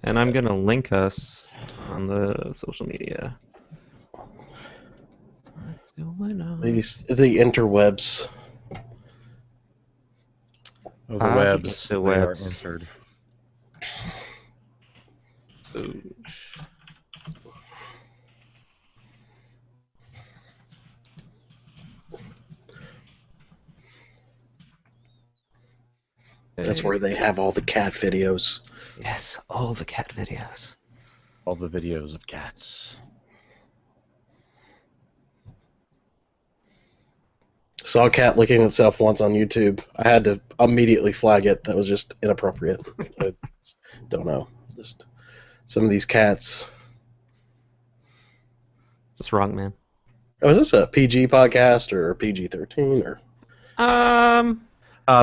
And I'm going to link us on the social media. What's going on? The interwebs. Oh, the webs. The They webs. are entered. So, That's where they have all the cat videos. yes, all the cat videos. All the videos of cats. Saw a cat licking itself once on YouTube. I had to immediately flag it. That was just inappropriate. I don't know. Just some of these cats. What's wrong, man? Oh, is this a PG podcast or PG-13 or?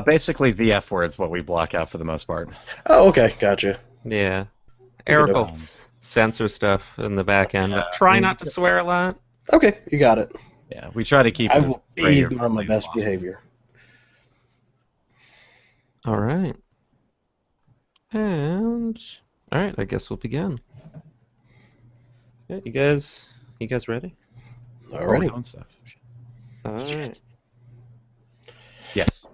Basically, the F word's what we block out for the most part. Oh, okay, gotcha. Yeah. Eric will censor stuff in the back end, but try not to swear a lot. Okay, you got it. Yeah, we try to keep I it will as be friendly on my as best possible. behavior. All right. And all right, I guess we'll begin. Yeah, you guys ready? Alrighty. Own stuff. All right. Yes.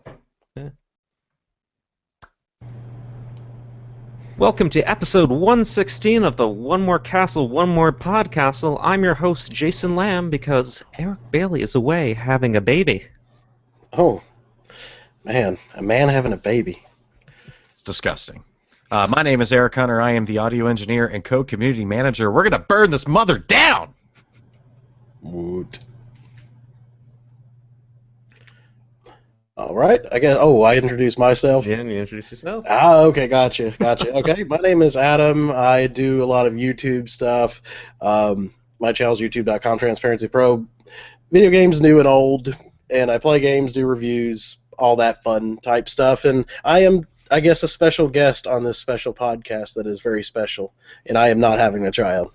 Welcome to episode 116 of the One More Castle, One More Podcastle. I'm your host, Jason Lamb, because Eric Bailey is away having a baby. Oh, man, a man having a baby. It's disgusting. My name is Eric Hunter. I am the audio engineer and co-community manager. We're going to burn this mother down! Woot. All right, I guess. Oh, I introduced myself. Yeah, and you introduce yourself. Okay, gotcha. Okay, my name is Adam. I do a lot of YouTube stuff. My channel is youtube.com, Transparency Pro. Video games, new and old, and I play games, do reviews, all that fun type stuff. And I am, I guess, a special guest on this special podcast that is very special, and I am not having a child.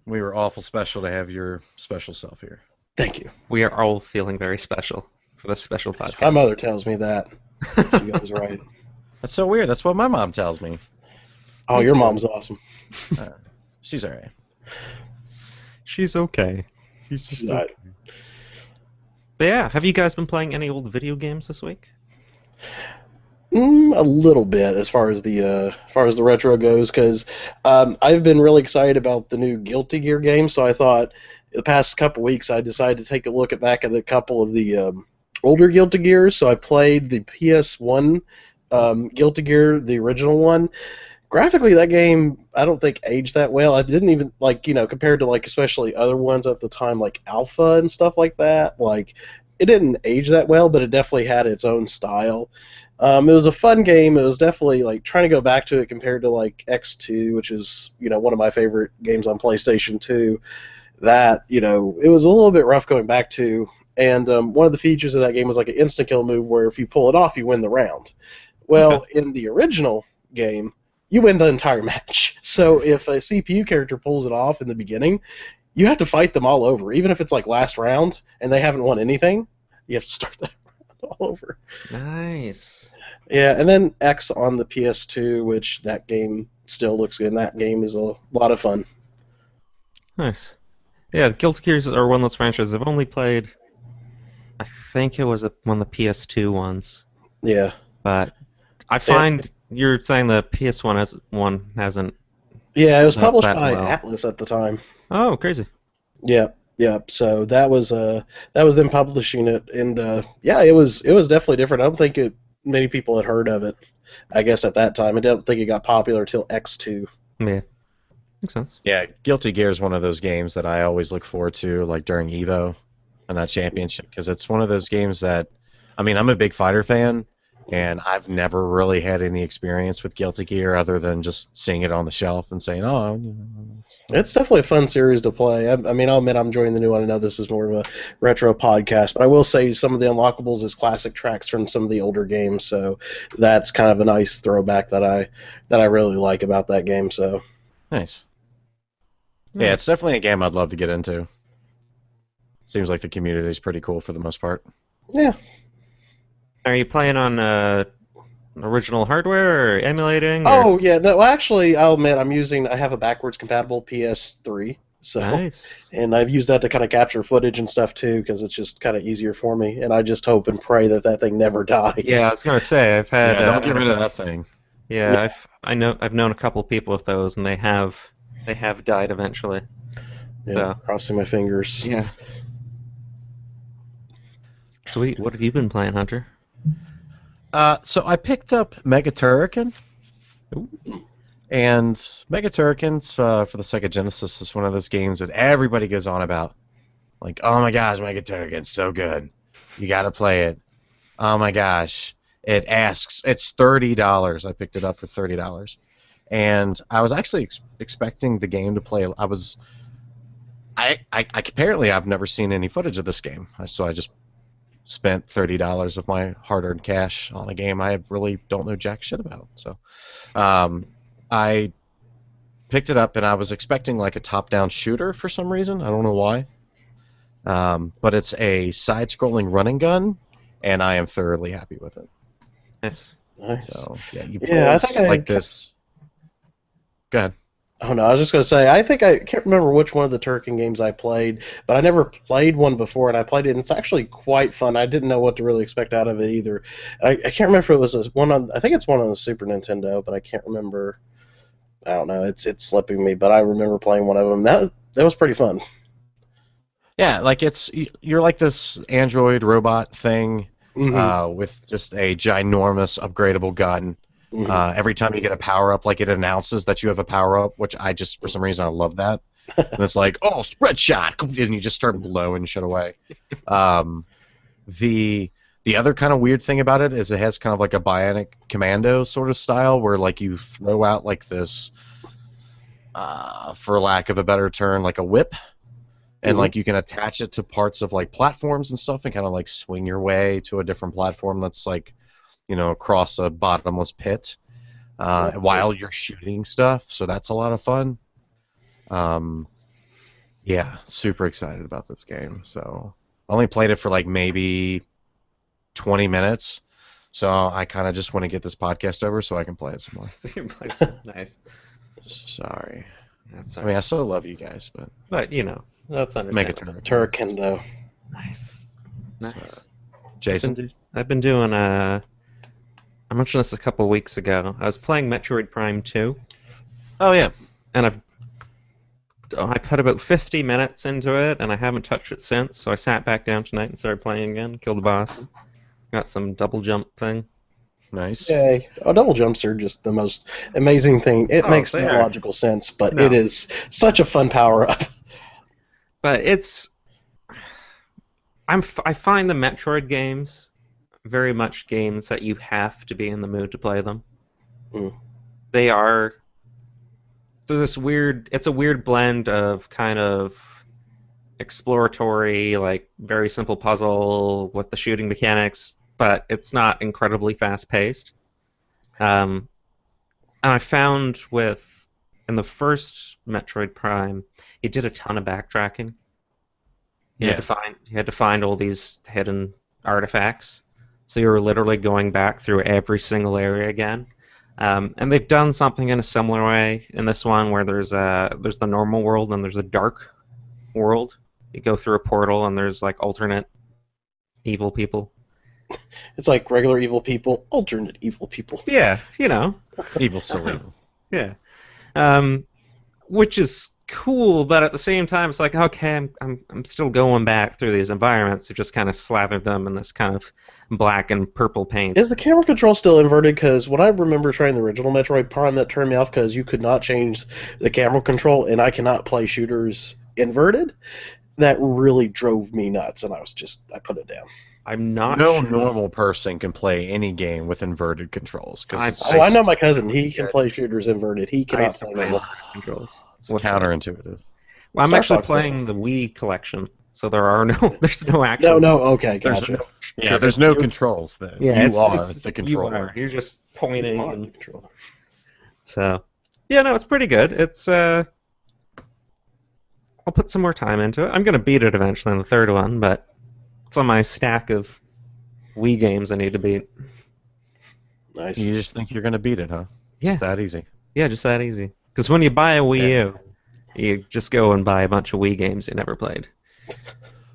We were awful special to have your special self here. Thank you. We are all feeling very special for this special podcast. My mother tells me that. She goes right. That's so weird. That's what my mom tells me. Oh, your mom's awesome. She's all right. She's okay. She's just Right. okay. But yeah, have you guys been playing any old video games this week? A little bit as far as the retro goes, because I've been really excited about the new Guilty Gear game. So I thought the past couple weeks I decided to take a look back at a couple of the older Guilty Gears. So I played the PS1 Guilty Gear, the original one. Graphically, that game I don't think aged that well. I didn't even compared to especially other ones at the time like Alpha and stuff like that. It didn't age that well, but it definitely had its own style. It was a fun game. It was definitely trying to go back to it compared to X2, which is one of my favorite games on PlayStation 2. That it was a little bit rough going back to. And one of the features of that game was an instant kill move where if you pull it off, you win the round. Well, in the original game, you win the entire match. So if a CPU character pulls it off in the beginning, you have to fight them all over. Even if it's last round and they haven't won anything, you have to start that round all over. Nice. Yeah, and then X on the PS2, which that game still looks good. And that game is a lot of fun. Nice. Yeah, Guilty Gears are one of those franchises I've only played. I think it was one of the PS2 ones. Yeah. But I find you're saying the PS1 hasn't. Yeah, it was Not published that by well. Atlas at the time. Oh, crazy. Yeah. So that was them publishing it, and it was definitely different. I don't think many people had heard of it. I guess at that time, I don't think it got popular till X2. Yeah. Makes sense. Yeah, Guilty Gear is one of those games that I always look forward to, during EVO and that championship, because it's one of those games that, I'm a big fighter fan, and I've never really had any experience with Guilty Gear other than just seeing it on the shelf and saying, It's definitely a fun series to play. I'll admit I'm enjoying the new one. I know this is more of a retro podcast, but I will say some of the unlockables is classic tracks from some of the older games, so that's kind of a nice throwback that I really like about that game. So nice. Yeah, it's definitely a game I'd love to get into. Seems like the community is pretty cool for the most part. yeah. Are you playing on original hardware or emulating? Oh yeah, no, actually, I'll admit I have a backwards compatible PS3, so Nice. and I've used that to kind of capture footage and stuff too, because it's just kind of easier for me, and I just hope and pray that that thing never dies. Yeah, I was gonna say I've had. Yeah, don't get rid of that thing. Yeah, I've known a couple people with those, and they have died eventually. Yeah, So crossing my fingers. yeah. Sweet. What have you been playing, Hunter? So I picked up Mega Turrican. And Mega Turrican's for the Sega Genesis is one of those games that everybody goes on about. Like, oh my gosh, Mega Turrican's so good. You gotta play it. Oh my gosh. It's $30. I picked it up for $30. And I was actually expecting the game to play. Apparently I've never seen any footage of this game. So I just spent $30 of my hard-earned cash on a game I really don't know jack shit about. So I picked it up and I was expecting like a top-down shooter for some reason. I don't know why. But it's a side-scrolling running gun, and I am thoroughly happy with it. Nice. Nice. So yeah, I think I like this. Go ahead. Oh no, I was just gonna say I can't remember which one of the Turrican games I played, but I never played one before, and I played it, and it's actually quite fun. I didn't know what to really expect out of it either. I can't remember if it was one on. I think it's one on the Super Nintendo, but I can't remember. I don't know. It's slipping me, but I remember playing one of them. That was pretty fun. Yeah, like you're like this android robot thing with just a ginormous upgradable gun. Mm-hmm. Every time you get a power up, like it announces that you have a power up, which I just for some reason I love that. And it's like, oh, spread shot, and you just start blowing shit away. The other kind of weird thing about it is it has kind of like a Bionic Commando sort of style, where like you throw out like this, for lack of a better term, like a whip, and like you can attach it to parts of like platforms and stuff, and kind of like swing your way to a different platform that's like, across a bottomless pit while you're shooting stuff. So that's a lot of fun. Yeah, super excited about this game. So I only played it for like maybe 20 minutes. So I kind of just want to get this podcast over so I can play it some more. Nice. Sorry. That's I mean, I still love you guys, but that's understandable. Mega Turrican though. Nice. So, Jason? I've been doing I mentioned this a couple weeks ago. I was playing Metroid Prime 2. Oh yeah. And I put about 50 minutes into it, and I haven't touched it since. So I sat back down tonight and started playing again. Killed the boss. Got some double jump thing. Nice. Yay! Oh, double jumps are just the most amazing thing. It makes no logical sense, but it is such a fun power up. But I find the Metroid games very much games that you have to be in the mood to play them. They're this weird. It's a weird blend of kind of exploratory, like very simple puzzle with the shooting mechanics, but it's not incredibly fast-paced. And I found in the first Metroid Prime, it did a ton of backtracking. You had to find all these hidden artifacts. So you were literally going back through every single area again. And they've done something in a similar way in this one, where there's the normal world and there's a dark world. You go through a portal and there's like alternate evil people. It's like regular evil people, alternate evil people. Yeah, Evil so evil. Yeah. Which is cool, but at the same time, it's like, okay, I'm still going back through these environments to just kind of slather them in this kind of black and purple paint. Is the camera control still inverted? Because when I remember trying the original Metroid Prime, that turned me off because you could not change the camera control, and I cannot play shooters inverted. That really drove me nuts, and I put it down. I'm not No sure. normal person can play any game with inverted controls. I know my cousin. He can play shooters inverted. He cannot play normal controls. It's counterintuitive. Well, I'm actually playing the Wii collection, so there's no actual. No, okay, gotcha. There's no controls then. Yeah, you are the controller. You're just pointing. And... the controller. So, it's pretty good. It's I'll put some more time into it. I'm gonna beat it eventually in the third one, but it's on my stack of Wii games I need to beat. Nice. You just think you're gonna beat it, huh? Yeah. Just that easy. Yeah, just that easy. Because when you buy a Wii Yeah. U, you just go and buy a bunch of Wii games you never played.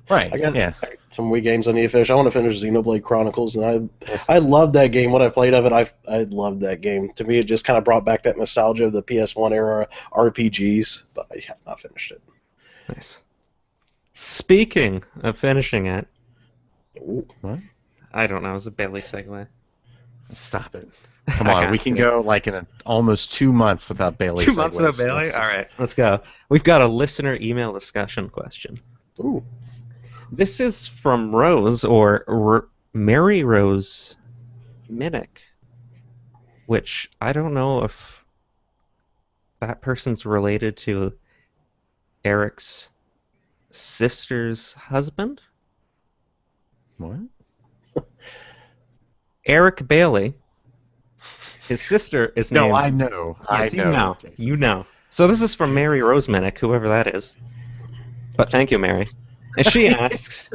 Right. I got Yeah. some Wii games I need to finish. I want to finish Xenoblade Chronicles, and I loved that game. What I played of it, I loved that game. To me, it just kind of brought back that nostalgia of the PS1 era RPGs, but I have not finished it. Nice. Speaking of finishing it, Ooh. What? I don't know, it was a Bailey segue. Stop it. Come on, we can go like in almost 2 months without Bailey. 2 months without segues. Bailey? Let's just- All right, let's go. We've got a listener email discussion question. Ooh. This is from Rose, or Mary Rose Minnick, which I don't know if that person's related to Eric's sister's husband. What? Eric Bailey. His sister is named... No, I know. Yes, I know. Jason. You know. So this is from Mary Rose Minnick, whoever that is. But thank you, Mary. And she asks...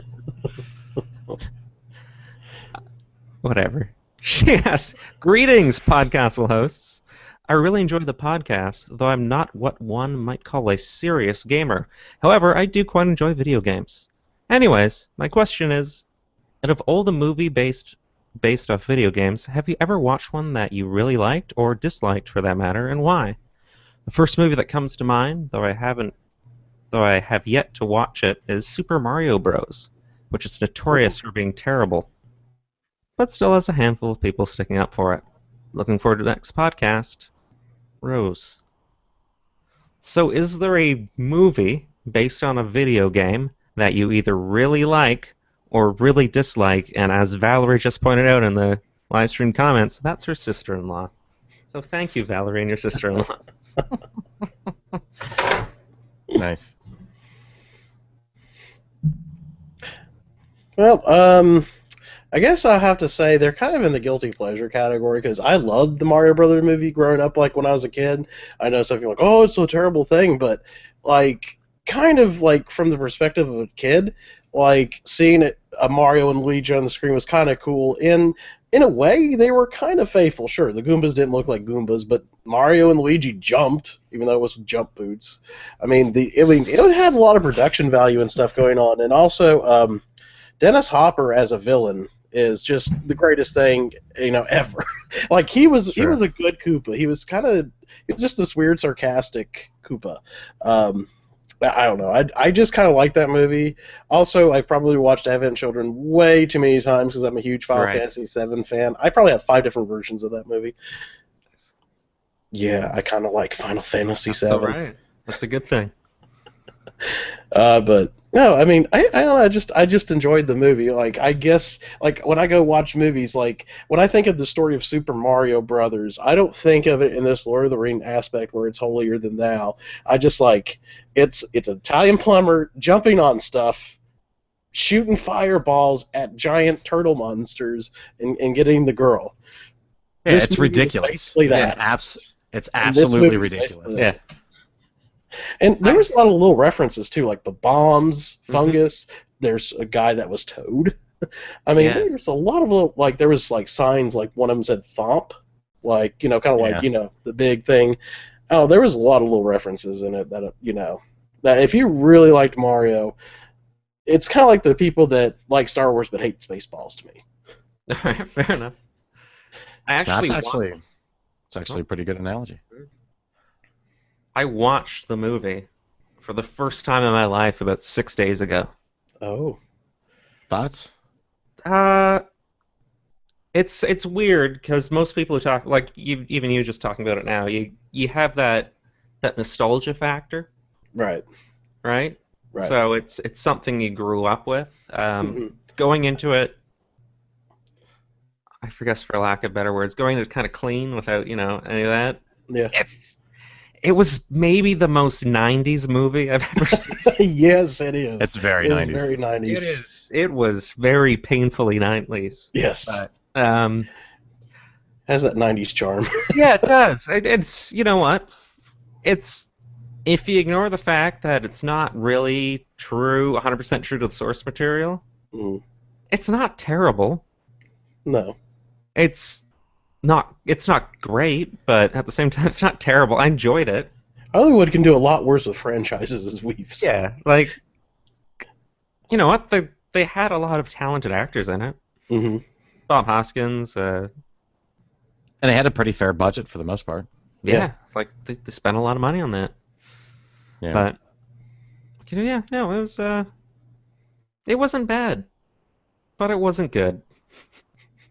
Whatever. She asks, "Greetings, Podcastle hosts. I really enjoy the podcast, though I'm not what one might call a serious gamer. However, I do quite enjoy video games. Anyways, my question is, out of all the movie based off video games, have you ever watched one that you really liked, or disliked for that matter, and why? The first movie that comes to mind, though I have yet to watch it, is Super Mario Bros., which is notorious for being terrible, but still has a handful of people sticking up for it. Looking forward to the next podcast. Rose." So is there a movie based on a video game that you either really like or really dislike? And as Valerie just pointed out in the live stream comments, that's her sister-in-law. So thank you, Valerie, and your sister-in-law. Nice. Well, I guess I'll have to say they're kind of in the guilty pleasure category because I loved the Mario Brothers movie growing up. Like when I was a kid, I know some people are like, "Oh, it's a terrible thing," but like, kind of like from the perspective of a kid, like seeing a Mario and Luigi on the screen was kind of cool. In a way, they were kind of faithful. Sure, the Goombas didn't look like Goombas, but Mario and Luigi jumped, even though it was jump boots. I mean, it had a lot of production value and stuff going on, and also Dennis Hopper as a villain is just the greatest thing ever. Like he was a good Koopa. He was just this weird sarcastic Koopa. I don't know. I just kind of like that movie. Also, I probably watched Advent Children way too many times because I'm a huge Final Fantasy VII fan. I probably have 5 different versions of that movie. Yeah, I kind of like Final Fantasy VII. That's all right. That's a good thing. But no, I mean, I don't know. I just enjoyed the movie. Like, I guess, like when I go watch movies, like when I think of the story of Super Mario Brothers, I don't think of it in this Lord of the Rings aspect where it's holier than thou. I just like it's an Italian plumber jumping on stuff, shooting fireballs at giant turtle monsters, and getting the girl. Yeah, This it's movie is ridiculous. basically that. It's And this absolutely movie is ridiculous. basically Yeah. that. And there was a lot of little references too, like the bombs, fungus. There's a guy that was Toad. I mean, there's a lot of little, like there was like signs, like one of them said Thomp, like kind of like the big thing. Oh, there was a lot of little references in it that that if you really liked Mario, it's kind of like the people that like Star Wars but hate Spaceballs to me. All right, fair enough. It's actually a pretty good analogy. I watched the movie for the first time in my life about 6 days ago. Oh. Thoughts? It's weird because most people who talk, like even you just talking about it now, you have that nostalgia factor, Right. right? Right. So it's something you grew up with. Going into it, I guess for lack of better words, going into it kind of clean without any of that. Yeah. It was maybe the most 90s movie I've ever seen. Yes, it is. It's very It 90s. is very 90s. It is. It was very painfully 90s. Yes. But, has that 90s charm. yeah, it does. It's, you know what? It's, if you ignore the fact that it's not really true, 100% true to the source material, it's not terrible. No. It's it's not great, but at the same time, it's not terrible. I enjoyed it. Hollywood can do a lot worse with franchises, as we've seen. Yeah, like you know what? They had a lot of talented actors in it. Hmm. Bob Hoskins. And they had a pretty fair budget for the most part. Yeah, like they spent a lot of money on that. Yeah. But yeah, no, it wasn't bad, but it wasn't good.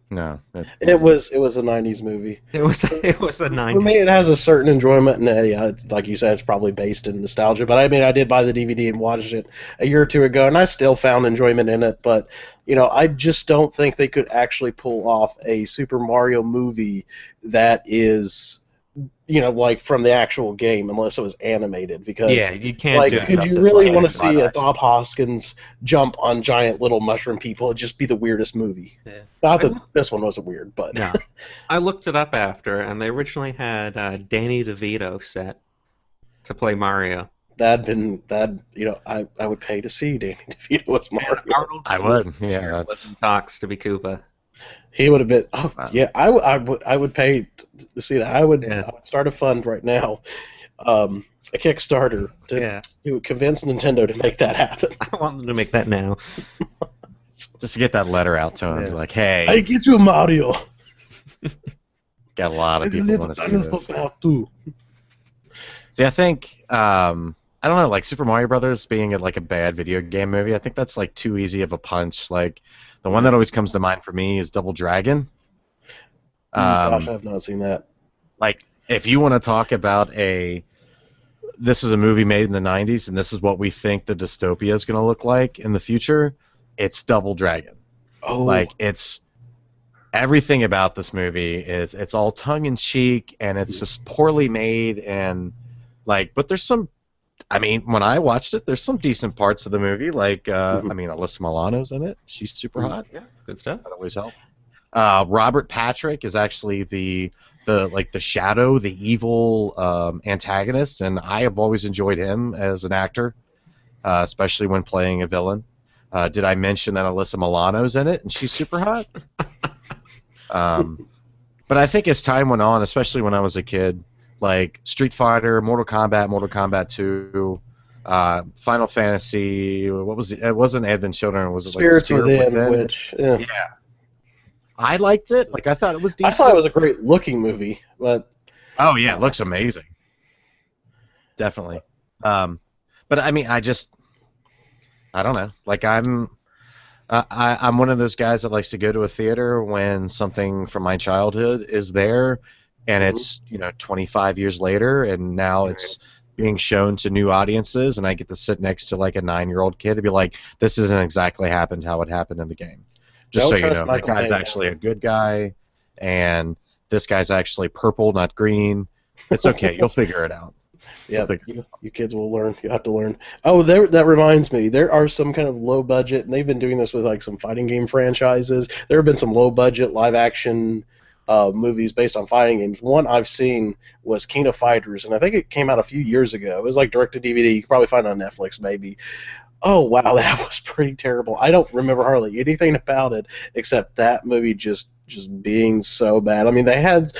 No. It was a '90s movie. It was a For 90s. me, it has a certain enjoyment, and yeah, like you said, it's probably based in nostalgia. But I mean, I did buy the DVD and watched it a year or two ago, and I still found enjoyment in it. But I just don't think they could actually pull off a Super Mario movie that is, like from the actual game, unless it was animated. Because Yeah, you can't do it could you justice really like want in to live see a action. Bob Hoskins jump on giant little mushroom people? It'd just be the weirdest movie. Yeah. Not that this one wasn't weird, but No, I looked it up after, and they originally had Danny DeVito set to play Mario. I would pay to see Danny DeVito as Mario. Arnold I would. Yeah, that's talks to be Koopa. He would have been. Oh Wow. yeah, I would pay to see that. I would start a fund right now, a Kickstarter to convince Nintendo to make that happen. I want them to make that now. just to get that letter out to him, Yeah. like, hey, I get you Mario. got a lot of people want to see this. Too. See, I think I don't know, like Super Mario Brothers being like a bad video game movie. I think that's like too easy of a punch. Like the one that always comes to mind for me is Double Dragon. Gosh, I have not seen that. Like if you want to talk about this is a movie made in the '90s, and this is what we think the dystopia is going to look like in the future, it's Double Dragon. Oh, Like it's everything about this movie is it's all tongue in cheek and it's just poorly made and like, but there's some. I mean, when I watched it, there's some decent parts of the movie. Like, I mean, Alyssa Milano's in it. She's super hot. Yeah, good stuff. That always helps. Robert Patrick is actually the shadow, the evil antagonist, and I have always enjoyed him as an actor, especially when playing a villain. Did I mention that Alyssa Milano's in it and she's super hot? But I think as time went on, especially when I was a kid, like Street Fighter, Mortal Kombat 2, Final Fantasy, what was it? It wasn't Advent Children, was it like Spirits Spirit Within, which Yeah. I liked it. Like I thought it was I decent. thought it was a great looking movie, but Oh yeah, it looks amazing. Definitely. But I mean, I don't know. Like I'm one of those guys that likes to go to a theater when something from my childhood is there, and it's 25 years later, and now it's being shown to new audiences, and I get to sit next to like a 9-year-old kid and be like, "This isn't exactly happened how it happened in the game." Just Don't so you trust know, that Michael guy's Bay. actually a good guy, and this guy's actually purple, not green. It's okay. You'll figure it out. yeah, You'll you kids will learn. You have to learn. Oh, that reminds me. There are some kind of low budget, and they've been doing this with like some fighting game franchises. There have been some low budget live action movies based on fighting games. One I've seen was King of Fighters, and I think it came out a few years ago. It was like direct to DVD. You can probably find it on Netflix, maybe. Oh wow, that was pretty terrible. I don't remember hardly anything about it except that movie just being so bad. I mean, they had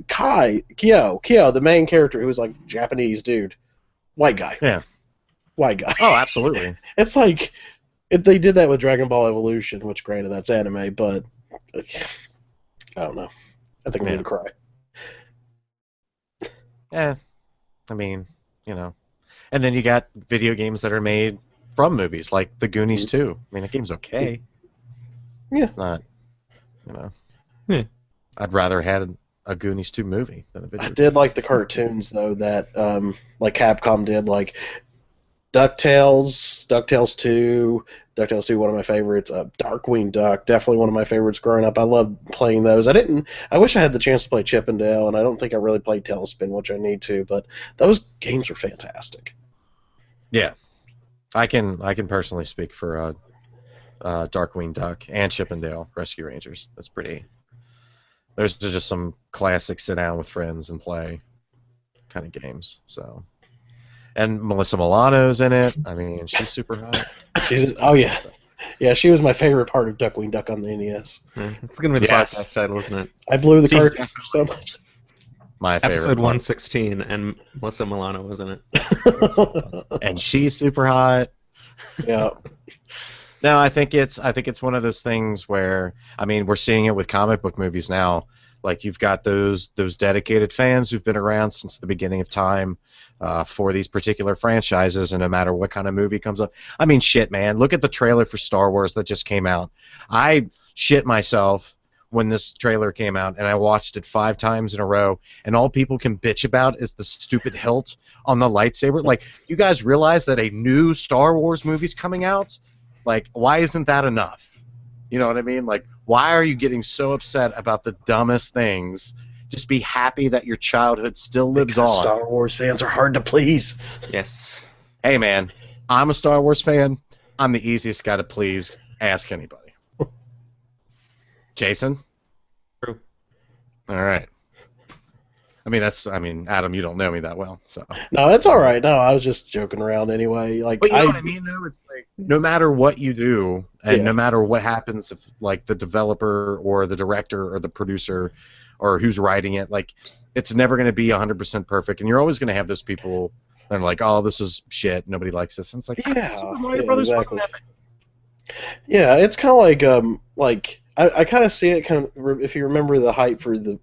Kyo, the main character, who was like a Japanese dude, white guy. Yeah. White guy. Oh, absolutely. It's like they did that with Dragon Ball Evolution, which granted that's anime, but I don't know. I think I'm gonna cry. Yeah. I mean, and then you got video games that are made from movies, like The Goonies 2. I mean, the game's okay. Yeah. It's not, Yeah. I'd rather had a Goonies 2 movie than a video I game. did like the cartoons though that like Capcom did, like DuckTales 2, one of my favorites. Darkwing Duck, definitely one of my favorites growing up. I loved playing those. I wish I had the chance to play Chip and Dale, and I don't think I really played Tailspin, which I need to, but those games are fantastic. Yeah. I can personally speak for Darkwing Duck and Chip and Dale Rescue Rangers. That's pretty. Those are just some classic sit down with friends and play kind of games. So, and Melissa Milano's in it. I mean, she's super hot. Oh yeah, Yeah, she was my favorite part of Duckwing Duck on the NES. It's gonna be the podcast Yes. title, isn't it? I blew the She's cartridge so much. My favorite Episode part. 116, and Melissa Milano was in it. And she's super hot. Yeah. No, I think it's one of those things where, I mean, we're seeing it with comic book movies now. Like, you've got those dedicated fans who've been around since the beginning of time for these particular franchises, and no matter what kind of movie comes up. I mean, shit, man. Look at the trailer for Star Wars that just came out. I shit myself when this trailer came out, and I watched it 5 times in a row, and all people can bitch about is the stupid hilt on the lightsaber. Like, you guys realize that a new Star Wars movie's coming out? Like, why isn't that enough? You know what I mean? Like, why are you getting so upset about the dumbest things? Just be happy that your childhood still lives Because on. Star Wars fans are hard to please. Yes. Hey, man, I'm a Star Wars fan. I'm the easiest guy to please. Ask anybody. Jason? True. All right. I mean, Adam, you don't know me that well, so. No, it's all right. No, I was just joking around anyway. Like, But you know what I mean, though? It's like, no matter what you do, and Yeah. no matter what happens, if, like, the developer or the director or the producer or who's writing it, like, it's never going to be 100% perfect, and you're always going to have those people that are like, oh, this is shit, nobody likes this, and it's like, Yeah, Super Mario yeah, Brothers exactly. wasn't that bad. Yeah, it's kind of like I kind of see it kind of if you remember the hype for the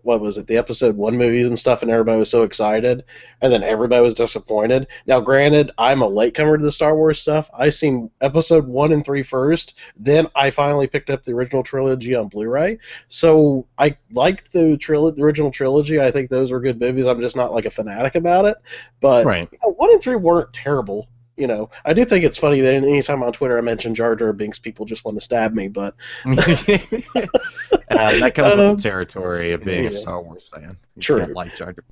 what was it, the episode 1 movies and stuff, and everybody was so excited, and then everybody was disappointed. Now, granted, I'm a latecomer to the Star Wars stuff. I seen episode 1 and 3 first, then I finally picked up the original trilogy on Blu-ray. So I liked the original trilogy. I think those were good movies. I'm just not like a fanatic about it, but Right. 1 and 3 weren't terrible. You know, I do think it's funny that anytime on Twitter I mention Jar Jar Binks, people just want to stab me. But That comes with the territory of being yeah. a Star Wars fan. You True. can't like Jar Jar.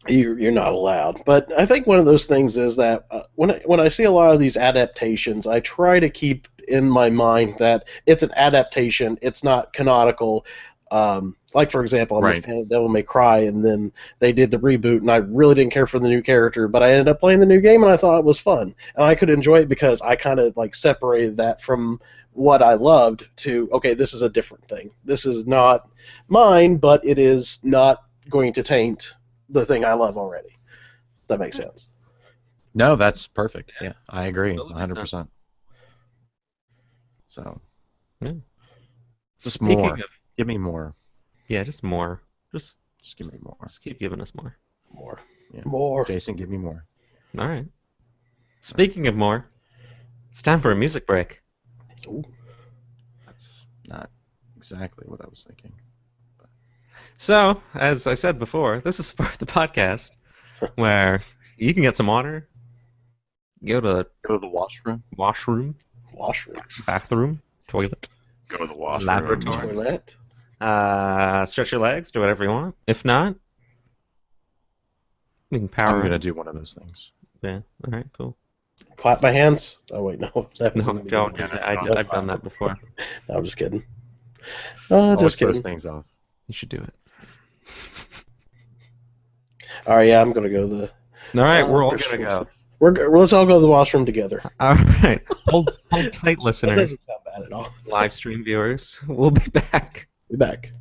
you're not allowed. But I think one of those things is that when I see a lot of these adaptations, I try to keep in my mind that it's an adaptation. It's not canonical. Like, for example, I'm a Right. fan of Devil May Cry, and then they did the reboot, and I really didn't care for the new character, but I ended up playing the new game, and I thought it was fun. And I could enjoy it because I kind of, like, separated that from what I loved to, okay, this is a different thing. This is not mine, but it is not going to taint the thing I love already. That makes sense. No, that's perfect. Yeah, I agree, Totally makes 100%. So, Yeah. just Speaking more. of, Give me more. yeah, just more. Just Give me more. Just keep giving us more. More. Yeah. More. Jason, give me more. All right. Speaking of more, it's time for a music break. Ooh. That's not exactly what I was thinking. So, as I said before, this is part of the podcast where you can get some water, go to Go to the washroom. washroom, Washroom. bathroom, toilet, Go to the washroom. laboratory, Toilet. stretch your legs, do whatever you want. If not, we can power. I'm gonna do one of those things. Yeah. All right. Cool. Clap my hands. Oh, wait, no. That was No, in the don't beginning. do that. I've done that before. No, I'm just kidding. Always Just those kidding. things off. You should do it. All right, yeah, I'm gonna go to the. All right, we're all we're gonna supposed go. Let's all go to the washroom together. All right, hold tight, That listeners, doesn't sound bad at all. live stream viewers. We'll be back. Be back.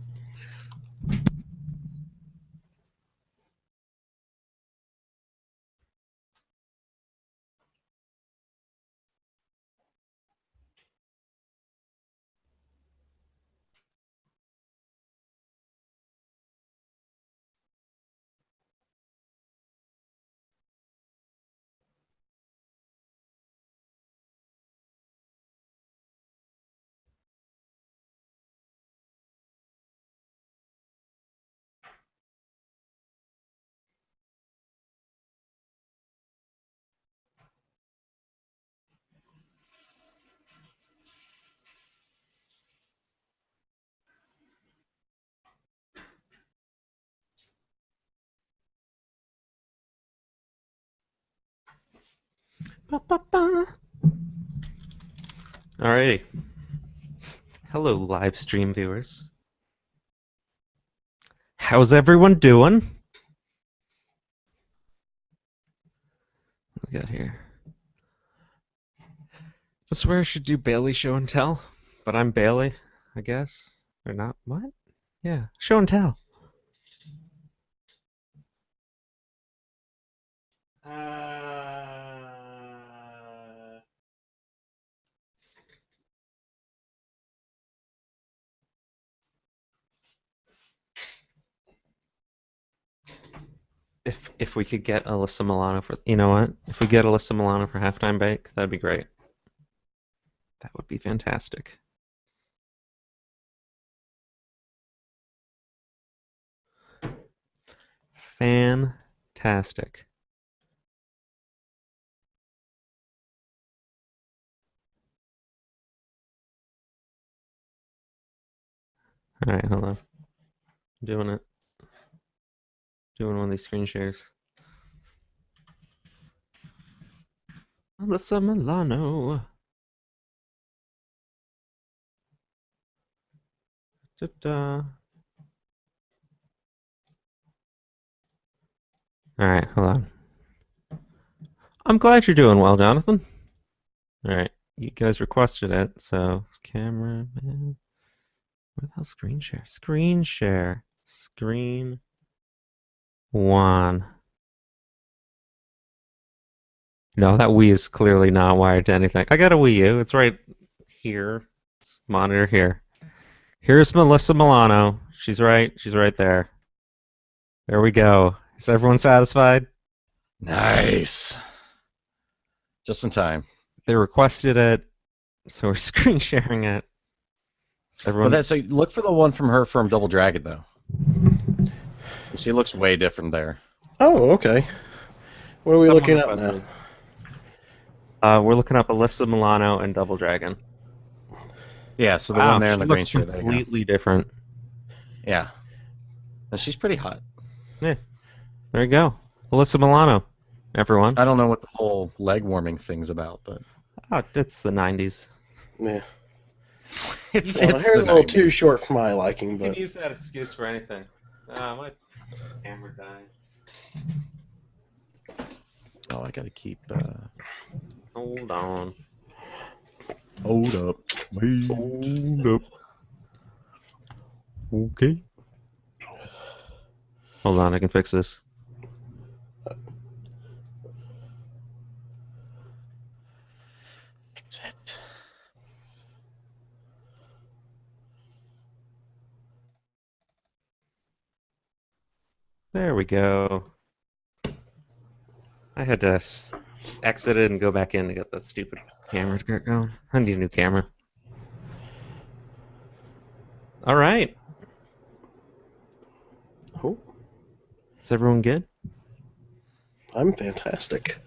Alrighty. Hello, live stream viewers. How's everyone doing? What we got here? This is where I should do Bailey show and tell, but I'm Bailey, I guess. Or not? What? Yeah, show and tell. If we could get Alyssa Milano for, you know what? If we get Alyssa Milano for halftime bake, that'd be great. That would be fantastic. Fantastic. All right, hold on. I'm doing it. Doing one of these screen shares. Alyssa Milano. Da-da. All right, hold on. I'm glad you're doing well, Jonathan. All right, you guys requested it, so cameraman. Where the hell screen share? Screen share. Screen one. No, that Wii is clearly not wired to anything. I got a Wii U. It's right here. It's monitor here. Here's Melissa Milano. She's right. She's right there. There we go. Is everyone satisfied? Nice. Just in time. They requested it, so we're screen sharing it. So everyone. So look for the one from her from Double Dragon though. She looks way different there. Oh, okay. What are we looking at now? We're looking up Alyssa Milano and Double Dragon. Yeah, so the one there in the green shirt. shirt. Completely different. Yeah. And she's pretty hot. Yeah. There you go. Alyssa Milano, everyone. I don't know what the whole leg warming thing's about, but Oh, it's the 90s. Yeah. it's Well, the hair's a little 90s. too short for my liking, You can but use that excuse for anything. My camera died. Oh, I gotta keep. Hold on. Hold up. Wait. Hold up. Okay. Hold on, I can fix this. Fix it. There we go. I had to exit it and go back in to get the stupid camera to get going. I need a new camera. All right. oh, Is everyone good? I'm fantastic.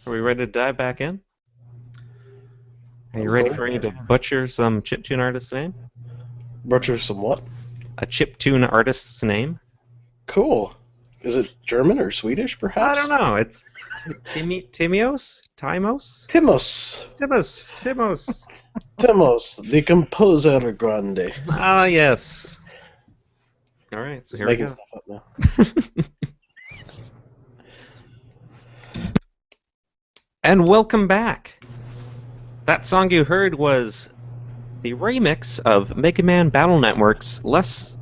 Are we ready to dive back in? Are you ready for me to butcher some chiptune artist's name? Butcher some what? A chiptune artist's name? Cool. Is it German or Swedish, I perhaps? don't know. It's Timios? Timos? Timos. Timos, the composer grande. Ah, yes. All right, so here we Making go. stuff up now. And welcome back. That song you heard was the remix of Mega Man Battle Network's Less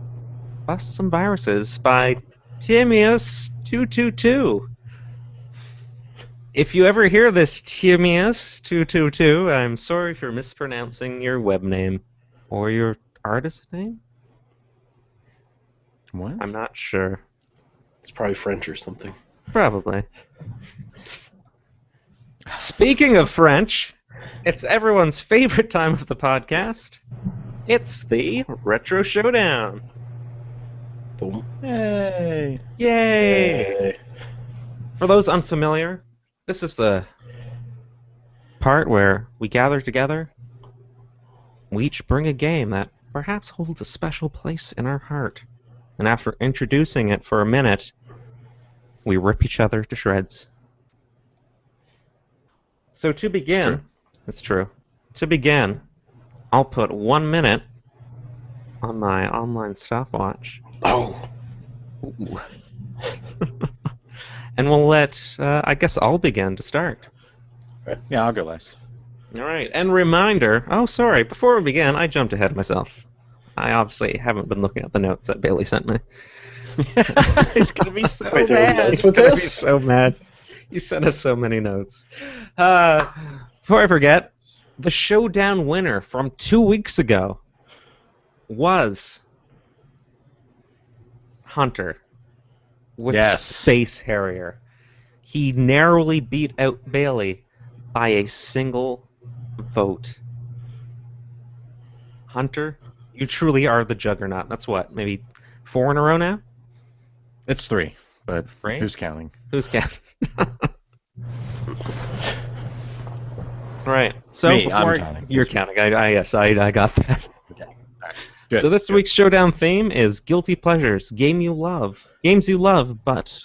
Some Viruses by Timius222. If you ever hear this, Timius222, I'm sorry for mispronouncing your web name or your artist name. What? I'm not sure. It's probably French or something. Probably. Speaking of French, it's everyone's favorite time of the podcast. It's the Retro Showdown. Boom. Yay! Yay! For those unfamiliar, this is the part where we gather together. We each bring a game that perhaps holds a special place in our heart. And after introducing it for a minute, we rip each other to shreds. So to begin, it's true. To begin, I'll put 1 minute on my online stopwatch. Oh. Ooh. And we'll let, I guess I'll begin to start. Yeah, I'll go last. All right, and reminder. Oh, sorry. Before we begin, I jumped ahead of myself. I obviously haven't been looking at the notes that Bailey sent me. He's gonna be so Wait, there were mad. notes He's with gonna be this? so mad. You sent us so many notes. Before I forget, the showdown winner from 2 weeks ago was Hunter with Yes. Space Harrier. He narrowly beat out Bailey by a single vote. Hunter, you truly are the juggernaut. That's what, maybe 4 in a row now? It's 3, but 3? who's counting? Who's counting? Right. So Me, before I'm counting. You're counting. Yes, I got that. Okay. All right. Good. So this good. week's showdown theme is guilty pleasures, games you love, but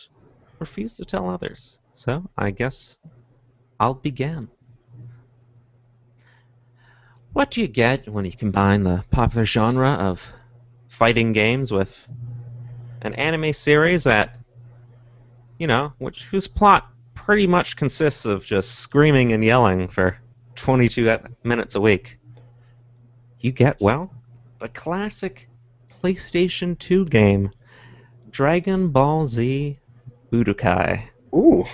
refuse to tell others. So I guess I'll begin. What do you get when you combine the popular genre of fighting games with an anime series that, whose plot pretty much consists of just screaming and yelling for 22 minutes a week? You get, well, the classic PlayStation 2 game, Dragon Ball Z Budokai. Ooh.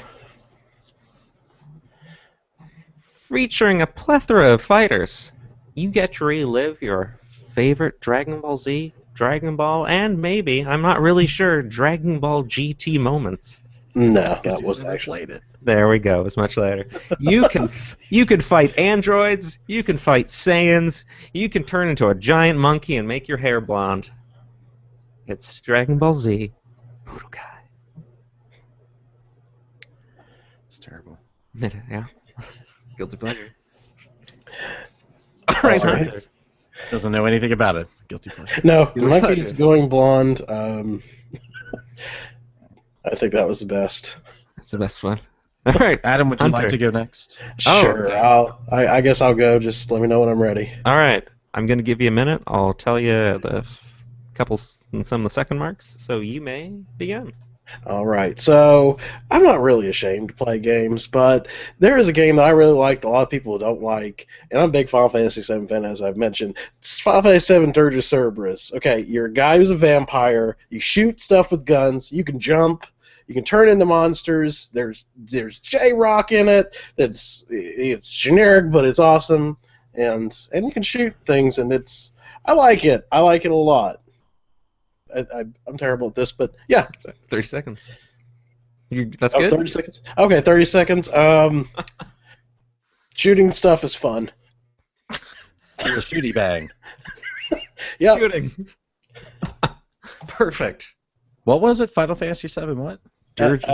Featuring a plethora of fighters, you get to relive your favorite Dragon Ball Z, Dragon Ball, and maybe, I'm not really sure, Dragon Ball GT moments. No, that wasn't actually it. There we go. It's much later. You can fight androids. You can fight Saiyans. You can turn into a giant monkey and make your hair blonde. It's Dragon Ball Z Budokai. It's terrible. Yeah. Guilty pleasure. All right, All right. Hunter. Doesn't know anything about it. Guilty pleasure. No, Guilty monkeys pleasure. going blonde. I think that was the best. That's the best one. All right, Adam, would you Hunter. like to go next? Oh, Sure, okay. I guess I'll go. Just let me know when I'm ready. All right. I'm going to give you a minute. I'll tell you the couples and some of the second marks, so you may begin. All right, so I'm not really ashamed to play games, but there is a game that I really like that a lot of people don't like, and I'm a big Final Fantasy VII fan, as I've mentioned. It's Final Fantasy VII Dirge of Cerberus. Okay, you're a guy who's a vampire. You shoot stuff with guns. You can jump. You can turn into monsters. There's J-Rock in it. It's generic, but it's awesome, and you can shoot things, and I like it. I like it a lot. I'm terrible at this, but yeah. 30 seconds. That's Oh, good? 30 seconds? Okay, 30 seconds. Shooting stuff is fun. It's a shooty bang. Yeah. Shooting. Perfect. What was it? Final Fantasy VII? What? Dirge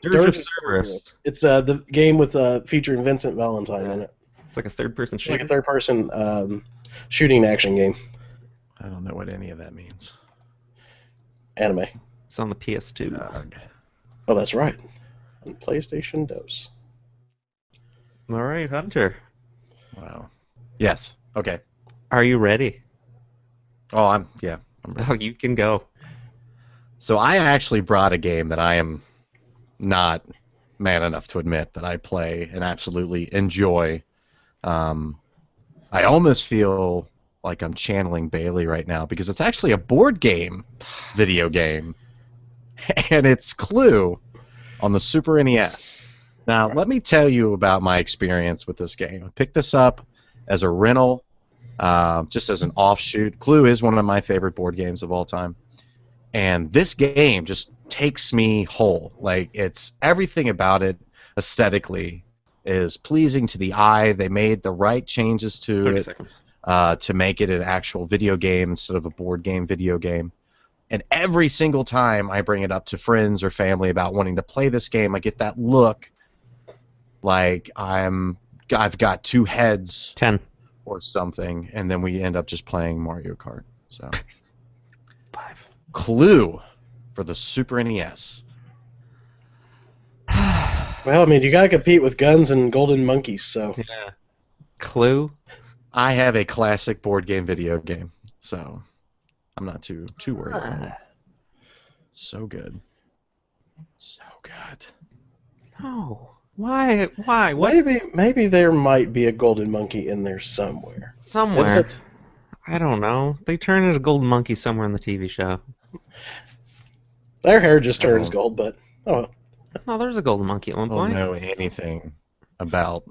Dirge of of Cerberus. It's the game with featuring Vincent Valentine in it. It's like a third-person It's like shooter. a third-person shooting action game. I don't know what any of that means. Anime. It's on the PS2. Oh, that's right. On PlayStation DOS. All right, Hunter. Wow. Yes. Okay. Are you ready? Oh, I'm ready. Oh, you can go. So I actually brought a game that I am not man enough to admit that I play and absolutely enjoy. I almost feel like I'm channeling Bailey right now because it's actually a board game, video game, and it's Clue on the Super NES. Now, let me tell you about my experience with this game. I picked this up as a rental, just as an offshoot. Clue is one of my favorite board games of all time. And this game just takes me whole. Like, it's everything about it aesthetically is pleasing to the eye. They made the right changes to 30 it seconds. to make it an actual video game instead of a board game video game. And every single time I bring it up to friends or family about wanting to play this game, I get that look like I've got two heads 10. or something, and then we end up just playing Mario Kart. So 5. Clue for the Super NES. Well, I mean, you gotta compete with guns and golden monkeys, so. Yeah. Clue. I have a classic board game video game, so I'm not too worried about it. So good. So good. No. Why? Why? What? Maybe there might be a golden monkey in there somewhere. Somewhere. Vincent? I don't know. They turn into golden monkey somewhere in the TV show. Their hair just I turns don't- gold, but oh No, there's a golden monkey at one don't point. know anything about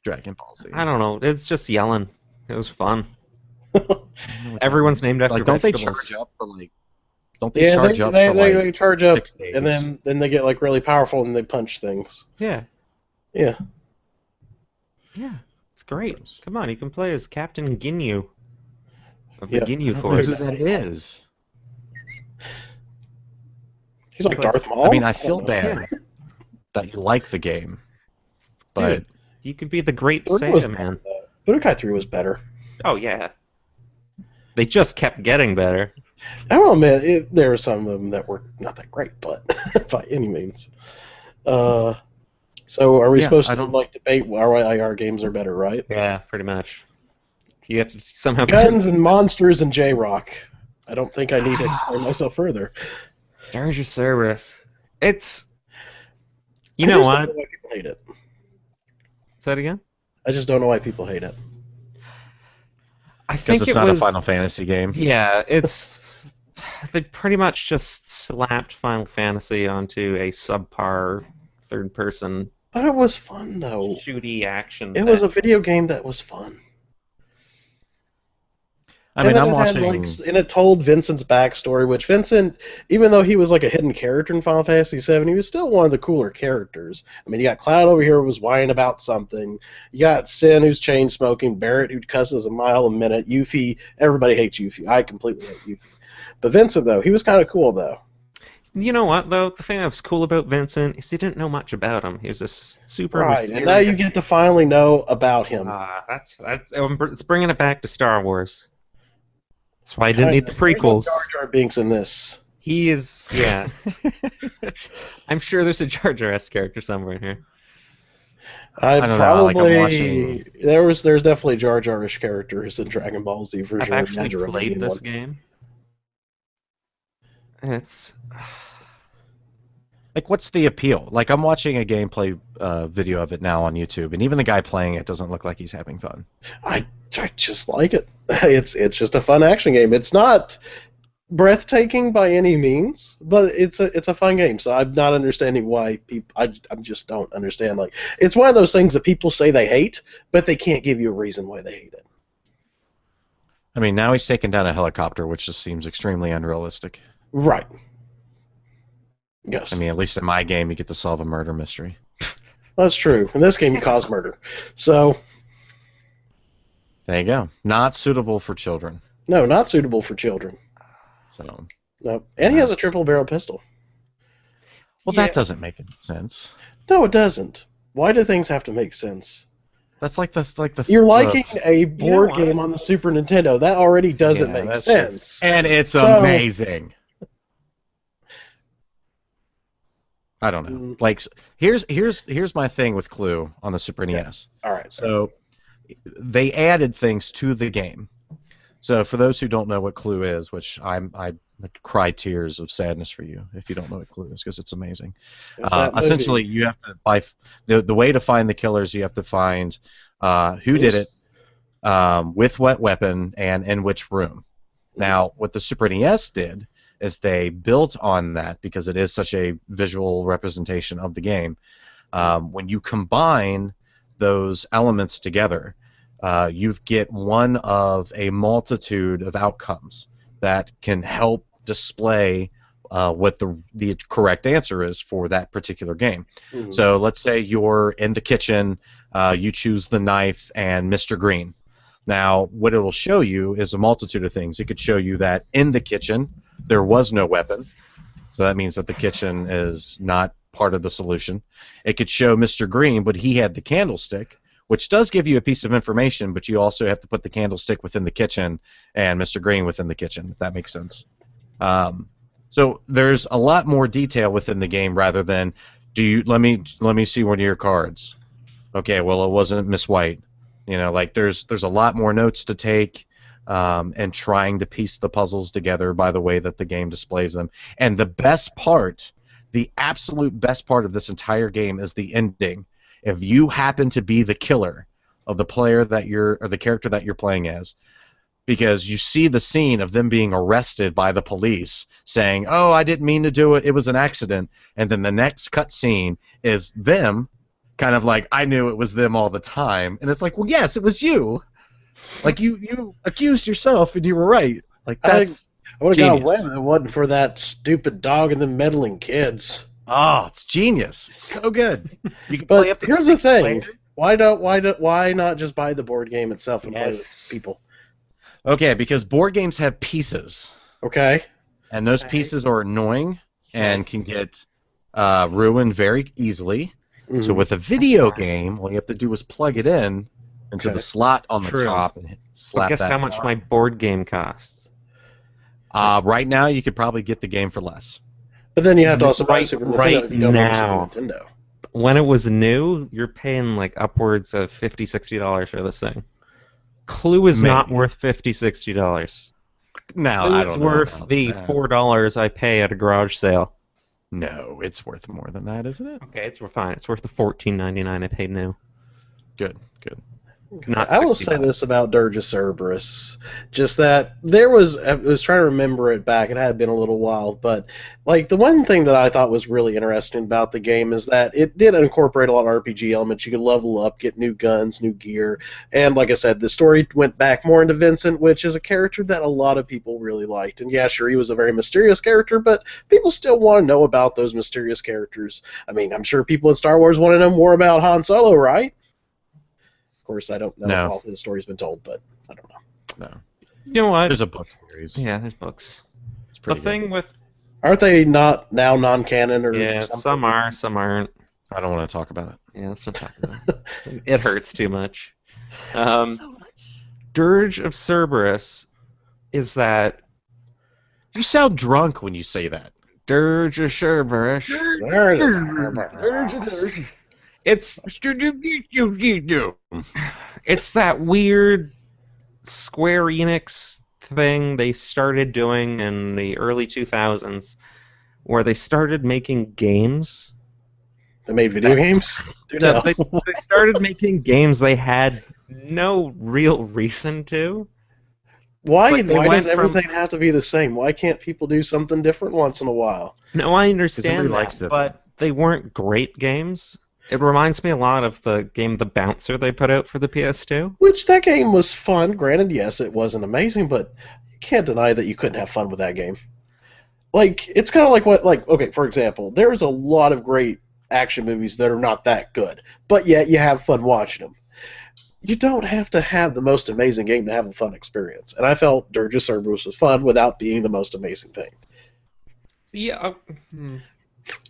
Dragon Ball Z. I don't know. It's just yelling. It was fun. Everyone's named after Like, don't they vegetables. charge up for like? Don't they yeah, charge they, up they, for they, like they charge up, 6 days? and then they get like really powerful and they punch things. Yeah. Yeah. Yeah. It's great. Come on, you can play as Captain Ginyu of the Yeah. I Ginyu don't know Force. who that is. He's like Plus- Darth Maul. I mean, I feel don't know. bad that you like the game, but Dude, you could be the great Three was Saiyan man. better, though. Budokai 3 was better. Oh yeah. They just kept getting better. I will admit, there were some of them that were not that great, but by any means. So are we Yeah, supposed I to don't- like debate why IR games are better, right? Yeah, pretty much. You have to somehow Guns and monsters and J-Rock. I don't think I need to explain myself further. There's your Cerberus. It's you I know just what? don't know why people hate it. Say that again? I just don't know why people hate it. I because think it's it not was a Final Fantasy game. Yeah, it's they pretty much just slapped Final Fantasy onto a subpar third person But it was fun, though. shooty action. It was a thing. video game that was fun. I mean, And then I'm it had, watching. and it told Vincent's backstory, which Vincent, even though he was like a hidden character in Final Fantasy VII, he was still one of the cooler characters. I mean, you got Cloud over here who was whining about something. You got Sin who's chain smoking, Barrett who cusses a mile a minute, Yuffie, everybody hates Yuffie. I completely hate Yuffie. But Vincent, though, he was kind of cool, though. You know what though? The thing that was cool about Vincent is you didn't know much about him. He was a super Right, mysterious. and now you get to finally know about him. That's it's bringing it back to Star Wars. That's why I didn't need the There's no prequels. Jar Jar Binks in this. He is, yeah. I'm sure there's a Jar Jar-esque character somewhere in here. I don't know, probably like, I'm watching- there's definitely Jar Jar-ish characters in Dragon Ball Z for I've sure. actually Majora played being this one. game. And it's Like, what's the appeal? Like, I'm watching a gameplay video of it now on YouTube, and even the guy playing it doesn't look like he's having fun. I just like it. It's just a fun action game. It's not breathtaking by any means, but it's a fun game. So I'm not understanding why people. I just don't understand. Like, it's one of those things that people say they hate, but they can't give you a reason why they hate it. I mean, now he's taking down a helicopter, which just seems extremely unrealistic. Right. Yes. I mean, at least in my game, you get to solve a murder mystery. That's true. In this game, you cause murder. So There you go. Not suitable for children. no, not suitable for children. So, No, and he has a That's- triple barrel pistol. well, Yeah. that doesn't make any sense. No, it doesn't. Why do things have to make sense? That's like the. You're liking a know board what? game on the Super Nintendo. That already doesn't Yeah, make that's sense. and it's So- amazing. I don't know. Mm. Like, here's my thing with Clue on the Super NES. All right. So they added things to the game. So for those who don't know what Clue is, which I cry tears of sadness for you if you don't know what Clue is, because it's amazing. Is that movie- Essentially, you have to the way to find the killers. You have to find who did it, with what weapon, and in which room. Now, what the Super NES did is they built on that because it is such a visual representation of the game. When you combine those elements together, you get one of a multitude of outcomes that can help display what the correct answer is for that particular game. Mhm. So let's say you're in the kitchen, you choose the knife and Mr. Green. Now, what it will show you is a multitude of things. It could show you that in the kitchen there was no weapon, so that means that the kitchen is not part of the solution. It could show Mr. Green, but he had the candlestick, which does give you a piece of information, but you also have to put the candlestick within the kitchen and Mr. Green within the kitchen, if that makes sense. So there's a lot more detail within the game rather than let me see one of your cards. Okay, well, it wasn't Miss White. You know, like there's a lot more notes to take, and trying to piece the puzzles together by the way that the game displays them. And the best part the absolute best part of this entire game is the ending. If you happen to be the killer of the player that you're, or the character that you're playing as, because you see the scene of them being arrested by the police, saying, "Oh, I didn't mean to do it. It was an accident." And then the next cut scene is them, kind of like, "I knew it was them all the time." And it's like, well, yes, it was you. Like you accused yourself, and you were right. Like that's I would have got away genius. if it wasn't for that stupid dog and the meddling kids. Oh, it's genius. It's so good. You can But play up to here's the 6 thing: players. why not just buy the board game itself and play Yes. with people? Okay, because board games have pieces, Okay. and those pieces are annoying and can get ruined very easily. So Mhm. with a video game, all you have to do is plug it in into Okay. the slot on the True. top and But slap guess that. how much on. my board game costs? Right now, you could probably get the game for less. But then you have to also buy Right- Super Nintendo right if you don't own now. Super Nintendo. When it was new, you're paying like upwards of $50, $60 for this thing. Clue is not Maybe. worth $50, $60. Now, Clue I is don't know worth about the that. $4 I pay at a garage sale. No, it's worth more than that, isn't it? Okay, it's fine. It's worth the $14.99 I paid new. Good, good. Not I will $60. say this about Dirge Cerberus, just that there was, I was trying to remember it back, it had been a little while, but like the one thing that I thought was really interesting about the game is that it did incorporate a lot of RPG elements. You could level up, get new guns, new gear, and like I said, the story went back more into Vincent, which is a character that a lot of people really liked. And yeah, sure, he was a very mysterious character, but people still want to know about those mysterious characters. I mean, I'm sure people in Star Wars want to know more about Han Solo, right? Of course, I don't know No. if all his story's been told, but I don't know. No, You know what? there's a book series. Yeah, there's books. It's The pretty good. thing with Aren't they not now non-canon or yeah, something? some are, some aren't. I don't want to talk about it. Yeah, let's not talk about it. It hurts too much. Dirge of Cerberus is that You sound drunk when you say that. Dirge of Cerberus. It's it's that weird Square Enix thing they started doing in the early 2000s, where they started making games. They made video games? Do No, tell. they started making games they had no real reason to. Why like, they does went from- everything have to be the same? Why can't people do something different once in a while? No, I understand nobody that, likes it. but they weren't great games. It reminds me a lot of the game The Bouncer they put out for the PS2. Which, that game was fun. Granted, yes, it wasn't amazing, but you can't deny that you couldn't have fun with that game. Like, it's kind of like what, like, okay, for example, there's a lot of great action movies that are not that good, but yet you have fun watching them. You don't have to have the most amazing game to have a fun experience. And I felt Dirge of Cerberus was fun without being the most amazing thing. Yeah.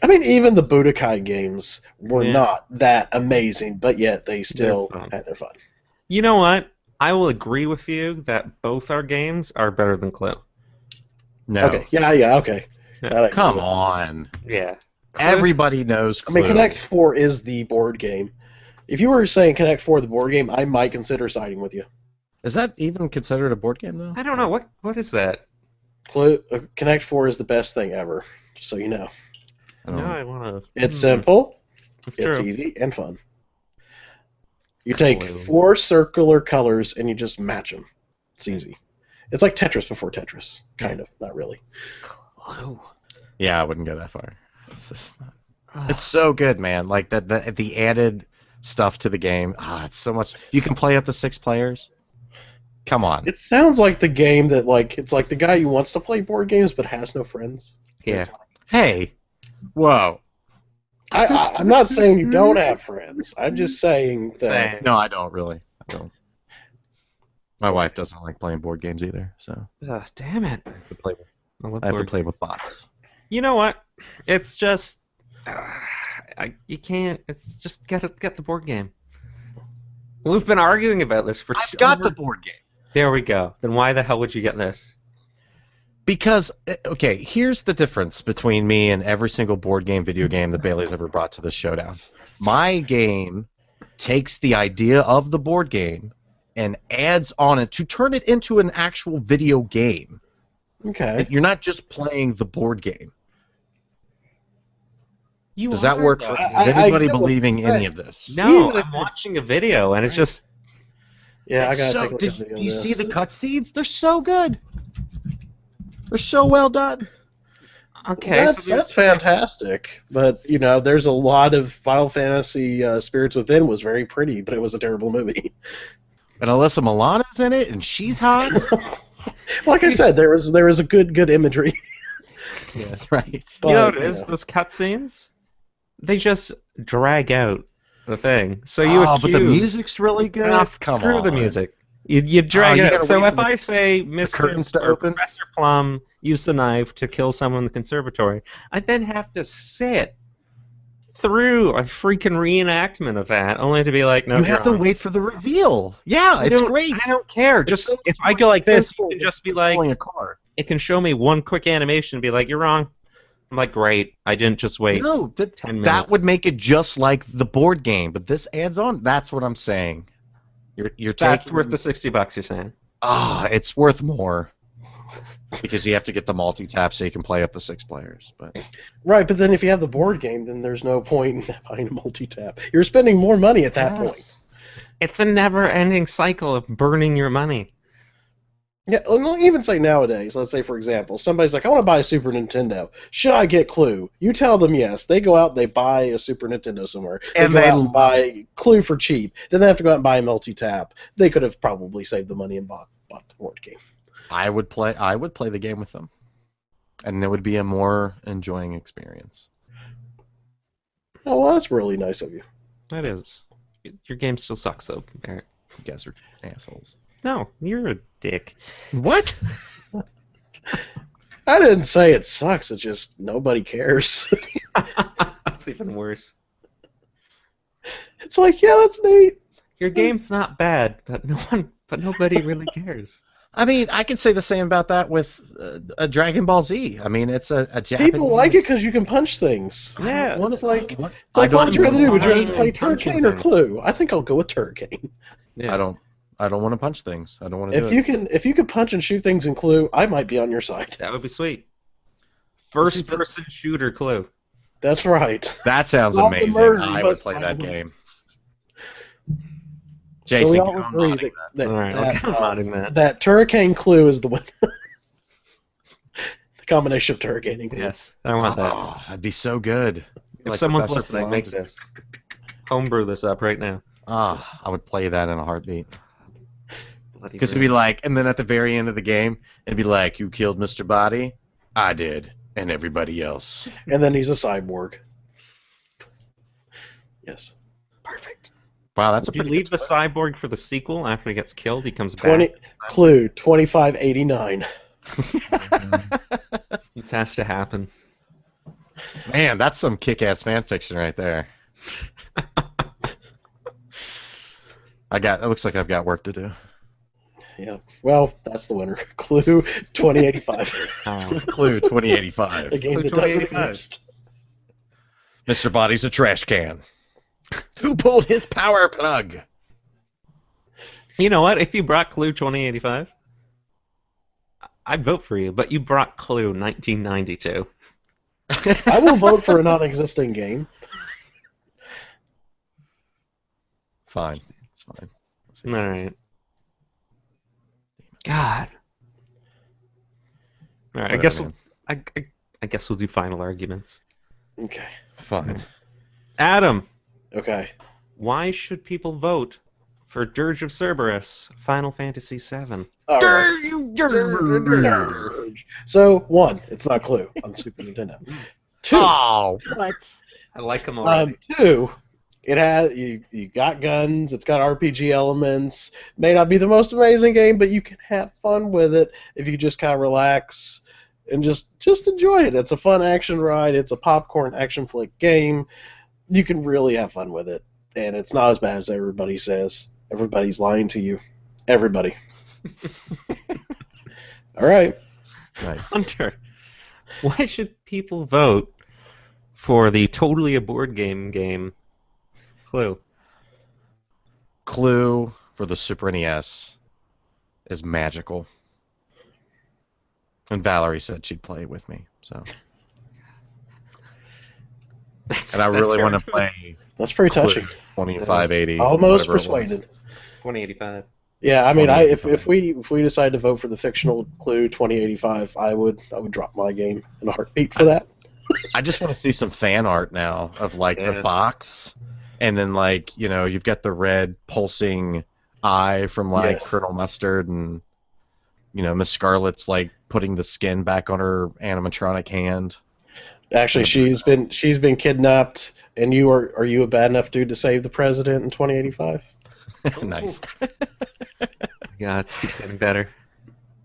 I mean, even the Budokai games were Yeah. not that amazing, but yet they still They're fun. had their fun. You know what? I will agree with you that both our games are better than Clue. No. Okay, yeah, okay. That I Come agree with. on. Yeah. Clue- Everybody knows I Clue. mean, Connect 4 is the board game. If you were saying Connect 4 the board game, I might consider siding with you. Is that even considered a board game, though? I don't know what is that. Connect 4 is the best thing ever, just so you know. I don't No, know. I want to. It's simple, It's it's true. easy, and fun. You take Clue. 4 circular colors and you just match them. It's easy. It's like Tetris before Tetris, kind of, not really. Clue. Yeah, I wouldn't go that far. It's just not. It's so good, man. Like the added stuff to the game. It's so much. You can play up to 6 players. Come on. It sounds like the game that, like, it's like the guy who wants to play board games but has no friends. Yeah. That's- Hey. Whoa. I'm not saying you don't have friends. I'm just saying that. Same. No, I don't really. I don't. My wife doesn't like playing board games either, so Damn it. I have to play with, I love I have to board- play with bots. You know what? It's just you can't. It's just get the board game. We've been arguing about this for. I've got the board game. There we go. Then why the hell would you get this? Because, okay, here's the difference between me and every single board game, video game that Bailey's ever brought to the showdown. My game takes the idea of the board game and adds on it to turn it into an actual video game. Okay. You're not just playing the board game. You Does that are, work though. for? Is anybody get what believing you're any saying. of this? No, Even if I'm it's watching a video and it's just yeah, I It's gotta so. take a look at video Do of you see the this. cutscenes? They're so good. They're so well done. okay. So That's there's fantastic, but you know, there's a lot of Final Fantasy Spirits Within was very pretty, but it was a terrible movie. And Alyssa Milano's in it, and she's hot. Like I said, there was a good imagery, That's right. but you know what it you is? know. Those cutscenes, they just drag out the thing. So you Oh, but the accuse. music's really good. Come Screw the on. music. You drag you it out. gotta So wait if for I say Mr. curtains to or open? Professor Plum used the knife to kill someone in the conservatory, I then have to sit through a freaking reenactment of that, only to be like, no, You you're have to wrong. wait for the reveal. Yeah, I it's don't- great. I don't care. It's Just so if much I go more like this, you suspenseful can than just be like, pulling a car. it can show me one quick animation and be like, you're wrong. I'm like, great. I didn't just wait No, 10 minutes. that would make it just like the board game, but this adds on. That's what I'm saying. You're That's taking. worth the $60. You're saying? It's worth more because you have to get the multi-tap so you can play up to 6 players. But Right, but then if you have the board game, then there's no point in buying a multi-tap. You're spending more money at that point. Yes. It's a never-ending cycle of burning your money. Yeah, and even say nowadays, let's say for example, somebody's like, I want to buy a Super Nintendo. Should I get Clue? You tell them yes. They go out and they buy a Super Nintendo somewhere. And go they out and love buy Clue for cheap. Then they have to go out and buy a multi-tap. They could have probably saved the money and bought the board game. I would play the game with them, and it would be a more enjoying experience. Oh, well, that's really nice of you. That is. Your game still sucks, though, Barrett. You guys are assholes. No, you're a dick. What? I didn't say it sucks. It's just nobody cares. That's even worse. It's like, yeah, that's neat. Your game's not bad, but nobody really cares. I mean, I can say the same about that with a Dragon Ball Z. I mean, it's a Japanese. People like it because you can punch things. Yeah, It's like, What? it's like what would you rather do? Would you rather understand play punching Turricane or things. Clue? I think I'll go with Turricane. yeah. I don't want to punch things. I don't want to do If you can punch and shoot things in Clue, I might be on your side. That would be sweet. First-person shooter Clue. That's right. it. That sounds Not the amazing. murder, I but would play that probably. game. So Jason, we get all on agree modding that All right, that, okay, I'm modding that. that Turricane Clue is the winner. The combination of Turricane and Clue. Yes, I want that. Oh, that'd be so good. If Like someone's Professor listening, Plum. make this. Homebrew this up right now. I would play that in a heartbeat. Bloody Because it'd be like, and then at the very end of the game, it'd be like, you killed Mr. Body? I did. And everybody else. And then he's a cyborg. Yes. perfect. Wow, that's a If you pretty leave the good twist. cyborg for the sequel after he gets killed, he comes 20 back. Clue 2589. This has to happen. Man, that's some kick-ass fan fiction right there. It looks like I've got work to do. Yeah. Well, that's the winner. Clue 2085. Oh. Clue 2085. A game Clue that doesn't 2085. exist. Mr. Body's a trash can. Who pulled his power plug? You know what? If you brought Clue 2085, I'd vote for you, but you brought Clue 1992. I will vote for a non-existing game. Fine. It's fine. Let's see. All right. God. All right. Whatever, I guess we'll do final arguments. Okay. Fine. Adam, Okay. why should people vote for Dirge of Cerberus, Final Fantasy VII? All right. So, one, it's not Clue on the Super Nintendo. Two, Oh, what? I like them already. two, it has you got guns. It's got RPG elements. May not be the most amazing game, but you can have fun with it if you just kind of relax and just enjoy it. It's a fun action ride. It's a popcorn action flick game. You can really have fun with it, and it's not as bad as everybody says. Everybody's lying to you. Everybody. All right. Nice. Hunter, why should people vote for the totally a board game Clue? Clue for the Super NES is magical. And Valerie said she'd play with me, so. And I really want to very play That's pretty Clue touching. 2580. Almost whatever it was. persuaded. 2085. Yeah, I mean, if 2085. we decide to vote for the fictional Clue 2085, I would drop my game in a heartbeat for that. I just want to see some fan art now of like the Yeah. box, and then like you've got the red pulsing eye from like Yes. Colonel Mustard, and Miss Scarlet's like putting the skin back on her animatronic hand. Actually, she's been kidnapped, and are you a bad enough dude to save the president in 2085? Nice. God, it keeps getting better.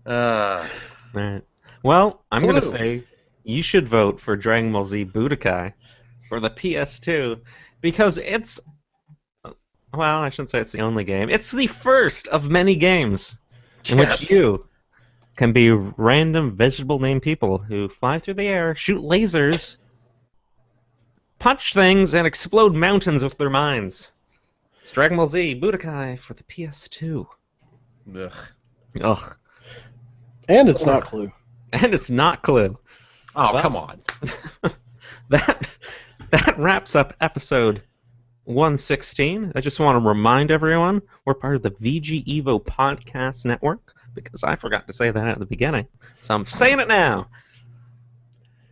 Uh, All right. Well, I'm going to Clue. say you should vote for Dragon Ball Z Budokai for the PS2 because it's, well, I shouldn't say it's the only game. It's the first of many games in Yes. which you can be random vegetable named people who fly through the air, shoot lasers, punch things, and explode mountains with their minds. It's Dragon Ball Z Budokai for the PS2. ugh. Ugh. And it's not Clue. And it's not Clue. Oh, Well, come on. That wraps up episode 116. I just want to remind everyone we're part of the VG Evo Podcast Network because I forgot to say that at the beginning. So I'm saying it now.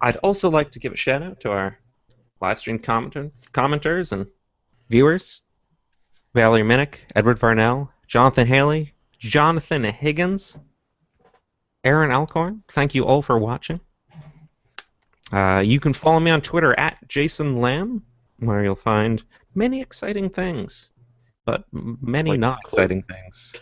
I'd also like to give a shout out to our live stream commenters and viewers. Valerie Minnick, Edward Varnell, Jonathan Haley, Jonathan Higgins, Aaron Alcorn. Thank you all for watching. You can follow me on Twitter at Jason Lamb, where you'll find many exciting things, but many Like not Clue. exciting things.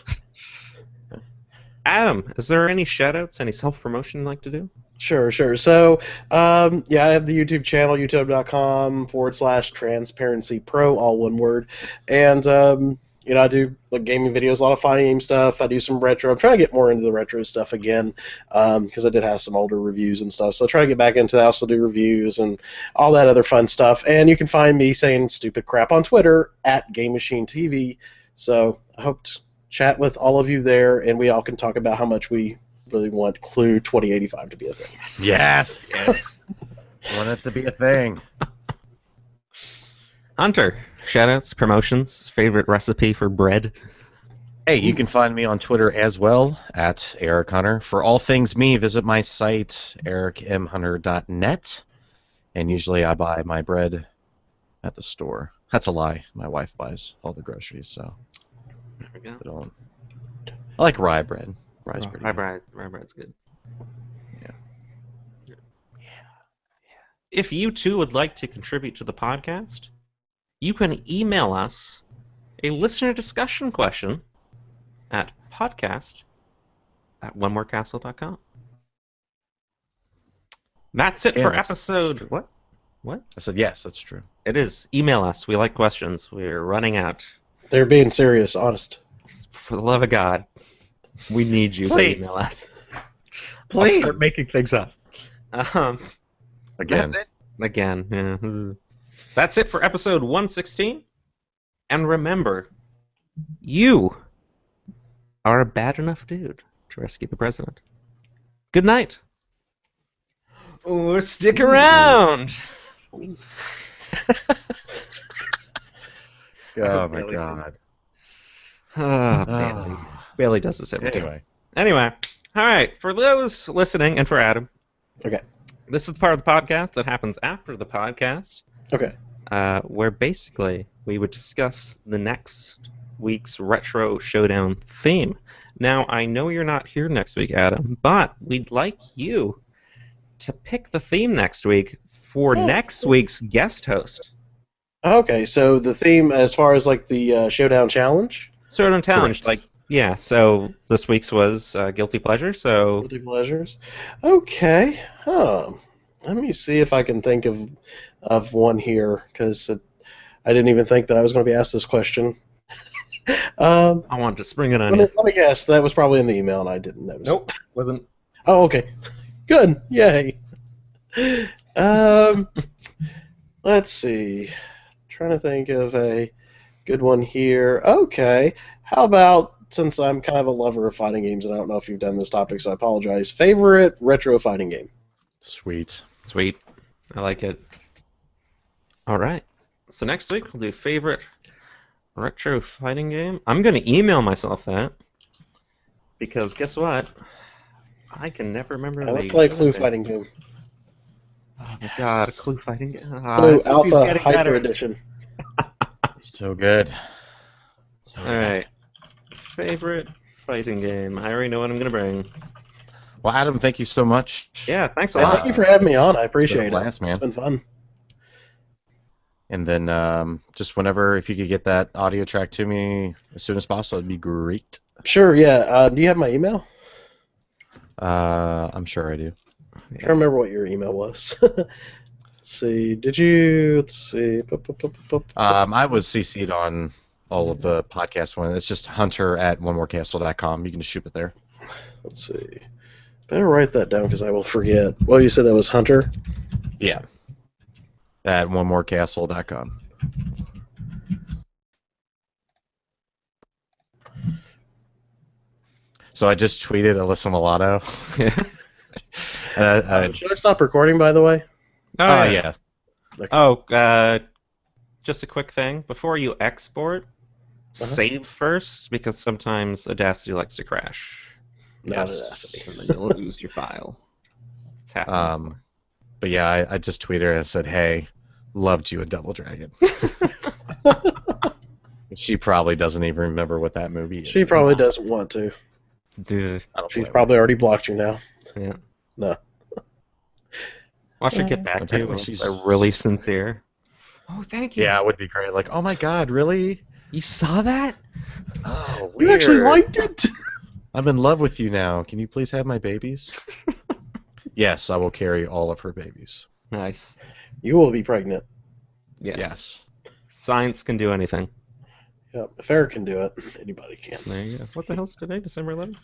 Adam, is there any shoutouts, any self-promotion you'd like to do? Sure. So, yeah, I have the YouTube channel, youtube.com/transparencypro, all one word. And, I do like gaming videos, a lot of fighting game stuff. I do some retro. I'm trying to get more into the retro stuff again because I did have some older reviews and stuff. So I try to get back into that. I also do reviews and all that other fun stuff. And you can find me saying stupid crap on Twitter at Game Machine TV. So I hope to chat with all of you there, and we all can talk about how much we really want Clue 2085 to be a thing. Yes. Yes. I want it to be a thing. Hunter, shoutouts, promotions, favorite recipe for bread. Hey, you can find me on Twitter as well, at Eric Hunter. For all things me, visit my site, ericmhunter.net. And usually I buy my bread at the store. That's a lie. My wife buys all the groceries, so There we go. I don't. I like rye bread. Rye's pretty good. Rye bread's good. Yeah. If you too would like to contribute to the podcast, you can email us a listener discussion question at podcast@onemorecastle.com. That's it Yeah, for that's episode. true. What? What? I said, yes, that's true. It is. Email us. We like questions. We're running out. They're being serious, honest. For the love of God, we need you Please. to email us. Please. I'll start making things up. Again. That's it. Again. Yeah. That's it for episode 116. And remember, you are a bad enough dude to rescue the president. Good night. Or stick around. Oh, my Bailey says- God. Bailey. Bailey does this every time. Anyway. All right. For those listening and for Adam, Okay. this is the part of the podcast that happens after the podcast, Okay. where basically we would discuss the next week's Retro Showdown theme. Now, I know you're not here next week, Adam, but we'd like you to pick the theme next week for next week's guest host. Okay, so the theme, as far as like the Showdown Challenge, Showdown Challenge, Correct. yeah, so this week's was Guilty Pleasure, so Guilty Pleasures. Okay. Let me see if I can think of one here, because I didn't even think that I was going to be asked this question. I wanted to spring it on you. Let me guess. That was probably in the email, and I didn't notice. Nope, wasn't. Oh, okay. Good. Yay. Let's see. Trying to think of a good one here. Okay. How about, since I'm kind of a lover of fighting games, and I don't know if you've done this topic, so I apologize. Favorite retro fighting game? Sweet. Sweet. I like it. All right. So next week we'll do favorite retro fighting game. I'm gonna email myself that because guess what? I can never remember I would the play game Clue name. Fighting Game. Oh my god, a Clue fighting game. Clue This just keeps Alpha getting Hyper better. Edition. So good. So All good. right. Favorite fighting game. I already know what I'm gonna bring. Well, Adam, thank you so much. Yeah, thanks a Yeah, lot. thank you for having me on. I It's been a appreciate it. blast, man. It's been fun. And then just whenever, if you could get that audio track to me as soon as possible, it'd be great. Sure, yeah. Do you have my email? I'm sure I do. I can't remember what your email was. Let's see. Did you? Let's see. I was CC'd on all of the podcast ones. It's just hunter@onemorecastle.com. You can just shoot it there. Let's see. Better write that down because I will forget. Well, you said that was Hunter? Yeah. At onemorecastle.com. So I just tweeted Alyssa Milano. Should I stop recording, by the way? Oh, yeah. Oh, just a quick thing. Before you export, save first, because sometimes Audacity likes to crash. Not Yes. Audacity. And then you'll lose your file. It's happening. But yeah, I just tweeted her and said, "Hey, loved you in Double Dragon." She probably doesn't even remember what that movie is. She probably doesn't want to. Dude. I don't She's blame probably already blocked you now. Yeah. No. Watch her get back to you apparently when she's- she's really sincere. Oh, thank her. you. Yeah, it would be great. Like, oh my God, really? You saw that? Oh, You weird. actually liked it? I'm in love with you now. Can you please have my babies? Yes, I will carry all of her babies. Nice. You will be pregnant. Yes. Yes. Science can do anything. Yep. If Eric can do it, anybody can. There you go. What the hell's today? December 11th?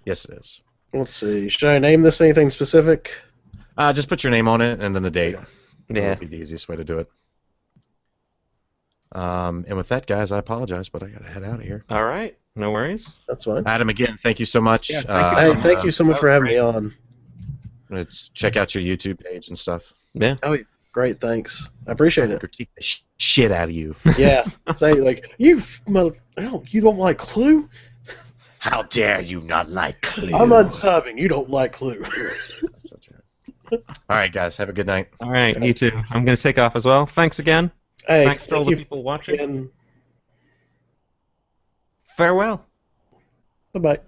Yes, it is. Let's see. Should I name this anything specific? Just put your name on it and then the date. That Yeah. would be the easiest way to do it. And with that, guys, I apologize, but I gotta head out of here. All right. No worries. That's fine. Adam, again, thank you so much. Yeah, thank you. Hey, thank you so much that for was having great. me on. Let's check out your YouTube page and stuff. Yeah. Oh, great. Thanks. I appreciate it. Critique the shit out of you. Yeah. Say like you don't like Clue? How dare you not like Clue? I'm unsubbing. You don't like Clue. All right, guys, have a good night. All right. You too. I'm going to take off as well. Thanks again. Hey, Thanks for all thank the you people watching. again. Farewell. Bye bye.